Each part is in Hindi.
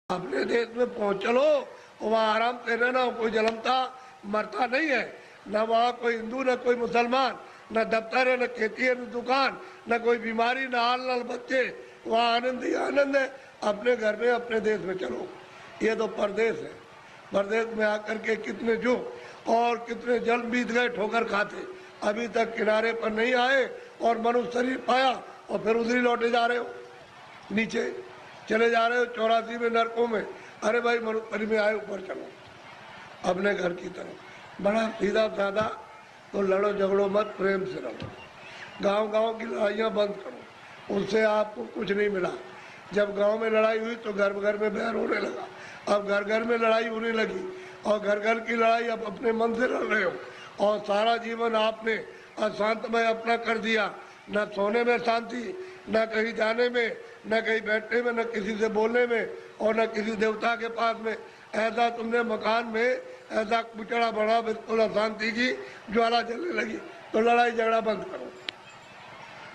अपने देश में पहुंच चलो, वहाँ आराम से रहना, कोई जलमता मरता नहीं है, न वहाँ कोई हिंदू न कोई मुसलमान, न दफ्तर है न खेती है न दुकान, न कोई बीमारी न हाल न बच्चे, वहाँ आनंद ही आनंद है। अपने घर में अपने देश में चलो। ये तो परदेश है। परदेश में आकर के कितने जो और कितने जल बीत गए ठोकर खाते, अभी तक किनारे पर नहीं आए और मनुष्य शरीर पाया और फिर उधरी लौटे जा रहे हो, नीचे चले जा रहे हो 84 में नरकों में। अरे भाई मनुष्य में आए, ऊपर चलो अपने घर की तरफ। बड़ा सीधा साधा, तो लड़ो झगड़ो मत, प्रेम से रहो। गांव की लड़ाइयाँ बंद करो, उससे आपको कुछ नहीं मिला। जब गांव में लड़ाई हुई तो घर घर में बैर होने लगा, अब घर घर में लड़ाई होने लगी और घर घर की लड़ाई अब अपने मन से लड़ रहे हो। और सारा जीवन आपने अशांतमय अपना कर दिया, न सोने में शांति, न कहीं जाने में, न कहीं बैठने में, न किसी से बोलने में और न किसी देवता के पास में। ऐसा तुमने मकान में ऐसा कुचड़ा बढ़ा, बिल्कुल अशांति की ज्वाला जलने लगी। तो लड़ाई झगड़ा बंद करो,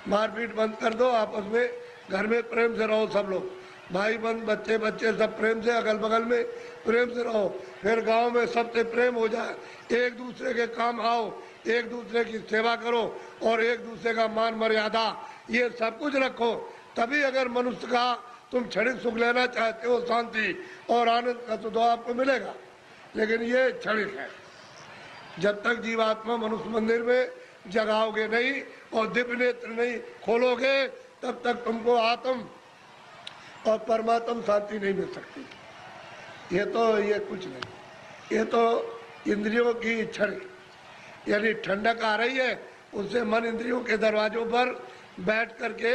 मारपीट बंद कर दो, आपस में घर में प्रेम से रहो। सब लोग भाई बंद, बच्चे बच्चे सब प्रेम से, अगल बगल में प्रेम से रहो। फिर गांव में सबसे प्रेम हो जाए, एक दूसरे के काम आओ, एक दूसरे की सेवा करो और एक दूसरे का मान मर्यादा ये सब कुछ रखो। तभी अगर मनुष्य का तुम क्षणिक सुख लेना चाहते हो, शांति और आनंद का, तो आपको मिलेगा। लेकिन ये क्षणिक है। जब तक जीवात्मा मनुष्य मंदिर में जगाओगे नहीं और दिव्य नेत्र नहीं खोलोगे, तब तक तुमको आत्म और परमात्म शांति नहीं मिल सकती। ये कुछ नहीं, ये तो इंद्रियों की क्षण, यानी ठंडक आ रही है, उससे मन इंद्रियों के दरवाजों पर बैठ करके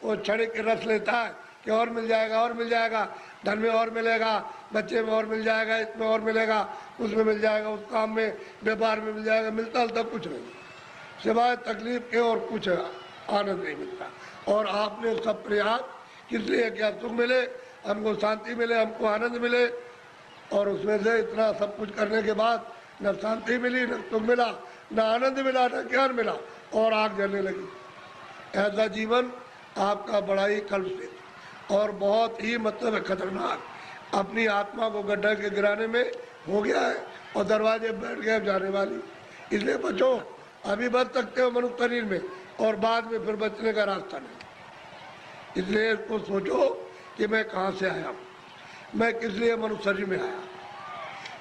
वो क्षणिक रस लेता है कि और मिल जाएगा और मिल जाएगा, धन में और मिलेगा, बच्चे में और मिल जाएगा, इसमें और मिलेगा, उसमें मिल जाएगा, उस काम में व्यापार में मिल जाएगा। मिलता तब कुछ नहीं, सिवाय तकलीफ के और कुछ आनंद नहीं मिलता। और आपने सब प्रयास किस लिए किया? सुख मिले हमको, शांति मिले हमको, आनंद मिले, और उसमें से इतना सब कुछ करने के बाद न शांति मिली, न सुख मिला, न आनंद मिला, न ज्ञान मिला और आग जलने लगी। ऐसा जीवन आपका बड़ा ही कल्पित और बहुत ही मतलब खतरनाक, अपनी आत्मा को गड्ढा के गिराने में हो गया है और दरवाजे बैठ गए जाने वाली। इसलिए बचो, अभी बच सकते हो मनुष्य शरीर में और बाद में फिर बचने का रास्ता नहीं। इसलिए इसको सोचो कि मैं कहाँ से आया हूँ, मैं किस लिए मनुष्य शरीर में आया,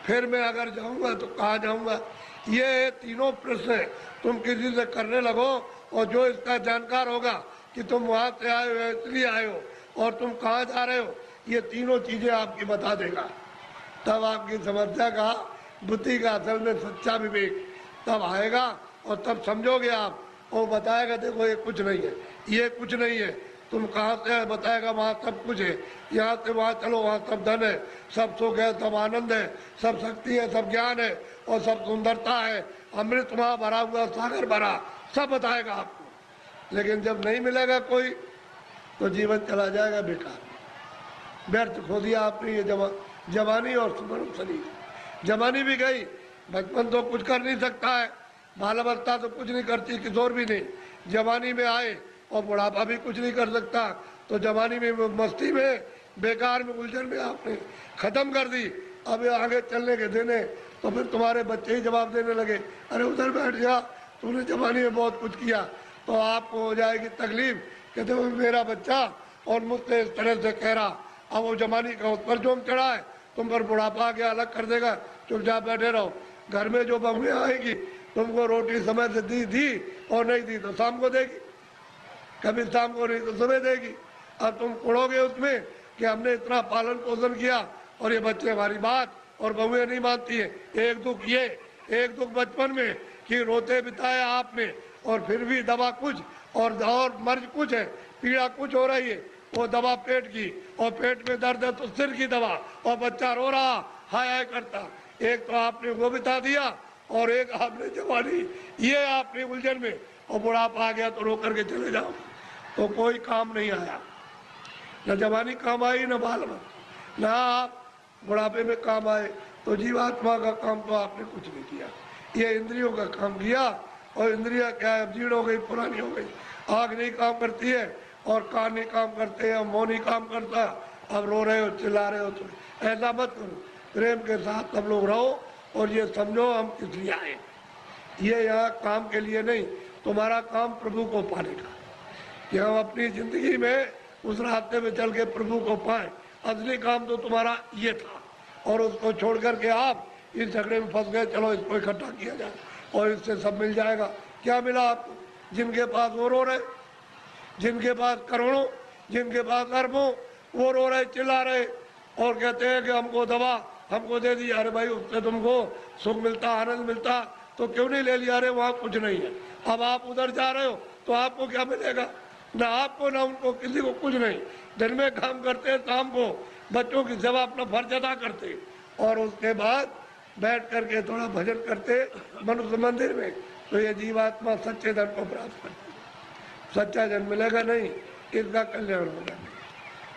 फिर मैं अगर जाऊँगा तो कहाँ जाऊँगा। ये तीनों प्रश्न तुम किसी से करने लगो और जो इसका जानकार होगा कि तुम वहाँ से आए हो, इसलिए आए हो और तुम कहाँ जा रहे हो, ये तीनों चीज़ें आपकी बता देगा। तब आपकी समस्या का, बुद्धि का असल में सच्चा विवेक तब आएगा और तब समझोगे आप। वो बताएगा देखो ये कुछ नहीं है, ये कुछ नहीं है, तुम कहाँ से है बताएगा, वहाँ सब कुछ है, यहाँ से वहाँ चलो, वहाँ सब धन है, सब सुख है, सब आनंद है, सब शक्ति है, सब ज्ञान है और सब सुंदरता है, अमृत वहाँ भरा हुआ, सागर भरा, सब बताएगा आपको। लेकिन जब नहीं मिलेगा कोई तो जीवन चला जाएगा बेकार, व्यर्थ खो दिया आपने ये जवानी और सुमन शरीर। जवानी भी गई, बचपन तो कुछ कर नहीं सकता है, बालावस्था तो कुछ नहीं करती, किशोर भी नहीं, जवानी में आए और बुढ़ापा भी कुछ नहीं कर सकता। तो जवानी में मस्ती में बेकार में उलझन में आपने खत्म कर दी। अब आगे चलने के देने तो फिर तुम्हारे बच्चे ही जवाब देने लगे, अरे उधर बैठ जा, तूने जवानी में बहुत कुछ किया। तो आपको हो जाएगी तकलीफ, कहते वो मेरा बच्चा और मुझसे इस तरह से कह रहा। अब वो जवानी का उस पर जोम चढ़ा है, तुम पर बुढ़ापा आके अलग कर देगा, चुपचाप बैठे रहो। घर में जो बहुएं आएगी, तुमको रोटी समय से दी और नहीं दी तो शाम को देगी, कभी शाम को नहीं तो सुबह देगी। अब तुम उड़ोगे उसमें कि हमने इतना पालन पोषण किया और ये बच्चे हमारी बात और बहुएं नहीं मानती है। एक दुख ये, एक दुख बचपन में कि रोते बिताया आपने और फिर भी दवा कुछ और मर्ज कुछ है, पीड़ा कुछ हो रही है, वो दवा पेट की और पेट में दर्द है तो सिर की दवा और बच्चा रो रहा हाय हाय करता। एक तो आपने वो बिता दिया और एक आपने जवानी, ये आपने उलझन में, और बुढ़ापा आ गया तो रो करके चले जाओ तो कोई काम नहीं आया। न जवानी काम आई, न बाल में, न आप बुढ़ापे में काम आए। तो जीवात्मा का काम तो आपने कुछ नहीं किया, ये इंद्रियों का काम किया। और इंद्रिया क्या है, जीर्ण हो गई, पुरानी हो गई। आँख नहीं काम करती है और कान नहीं काम करते हैं, मुँह नहीं काम करता अब रो रहे हो, चिल्ला रहे हो, तो ऐसा मत करो। प्रेम के साथ सब लोग रहो और ये समझो हम किस लिए आए। ये यहाँ काम के लिए नहीं, तुम्हारा काम प्रभु को पाने का, कि हम अपनी जिंदगी में उस रास्ते में चल के प्रभु को पाए। असली काम तो तुम्हारा ये था, और उसको छोड़ करके आप इस झगड़े में फंस गए। चलो इसको इकट्ठा किया जाए और इससे सब मिल जाएगा। क्या मिला आपको? जिनके पास वो रो रहे, जिनके पास करोड़ों, जिनके पास अरबों, वो रो रहे, चिल्ला रहे और कहते हैं कि हमको दवा हमको दे दी। अरे भाई, उससे तुमको सुख मिलता, आनंद मिलता तो क्यों नहीं ले लिया? अरे वहाँ कुछ नहीं है। अब आप उधर जा रहे हो तो आपको क्या मिलेगा? ना आपको ना उनको, किसी को कुछ नहीं। दिन में काम करते हैं, शाम को बच्चों की सेवा अपना फर्ज अदा करते, और उसके बाद बैठ करके थोड़ा भजन करते मनुष्य मंदिर में, तो ये जीवात्मा सच्चे धन को प्राप्त करती। सच्चा जन मिलेगा नहीं, इसका कल्याण होगा नहीं,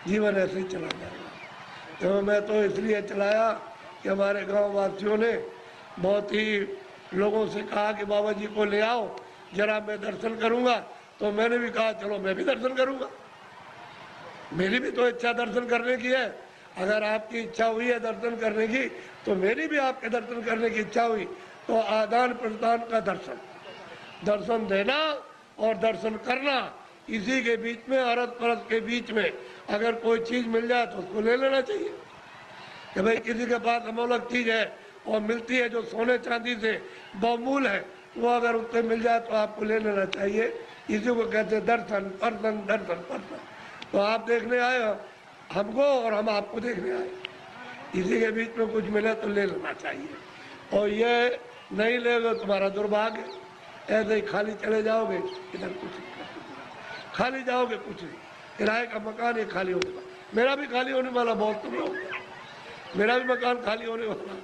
जीवन ऐसे ही चला जाएगा। तो मैं तो इसलिए चलाया कि हमारे गांव वासियों ने बहुत ही लोगों से कहा कि बाबा जी को ले आओ जरा, मैं दर्शन करूंगा। तो मैंने भी कहा चलो मैं भी दर्शन करूंगा। मेरी भी तो इच्छा दर्शन करने की है। अगर आपकी इच्छा हुई है दर्शन करने की, तो मेरी भी आपके दर्शन करने की इच्छा हुई। तो आदान प्रदान का दर्शन, दर्शन देना और दर्शन करना, इसी के बीच में, अरस परस के बीच में अगर कोई चीज मिल जाए तो उसको ले लेना चाहिए। कि भाई किसी के पास अमोलक चीज है और मिलती है जो सोने चांदी से बहुमूल है, वो अगर उससे मिल जाए तो आपको ले लेना चाहिए। इसी को कहते दर्शन पर्सन, दर्शन पर्सन। तो आप देखने आए हमको और हम आपको देखने आए, इसी के बीच में कुछ मिले तो ले लेना चाहिए। और ये नहीं लेगा तुम्हारा दुर्भाग्य। ऐसे ही खाली चले जाओगे, इधर कुछ नहीं, खाली जाओगे कुछ नहीं। किराए का मकान ये खाली होगा, मेरा भी खाली होने वाला, बहुत तुम लोग, मेरा भी मकान खाली होने वाला।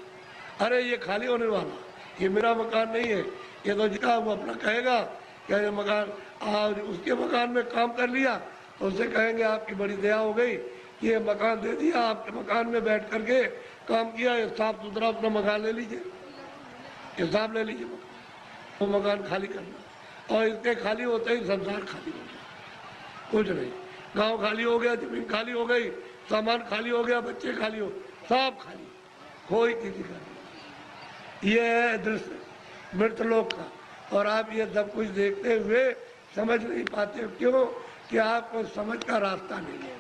अरे ये खाली होने वाला, ये मेरा मकान नहीं है। ये तो जितना वो अपना कहेगा क्या ये मकान, आज उसके मकान में काम कर लिया तो उससे कहेंगे आपकी बड़ी दया हो गई, ये मकान दे दिया, आपके मकान में बैठ करके काम किया, ये साफ सुथरा अपना मकान ले लीजिए, हिसाब ले लीजिए। वो मकान खाली करना, और इसके खाली होते ही संसार खाली हो गया, कुछ नहीं। गांव खाली हो गया, जमीन खाली हो गई, सामान खाली हो गया, बच्चे खाली हो, सब खाली, कोई किसी का नहीं। ये है दृश्य मृतलोक का। और आप ये सब कुछ देखते हुए समझ नहीं पाते, क्यों? कि आपको समझ का रास्ता नहीं है।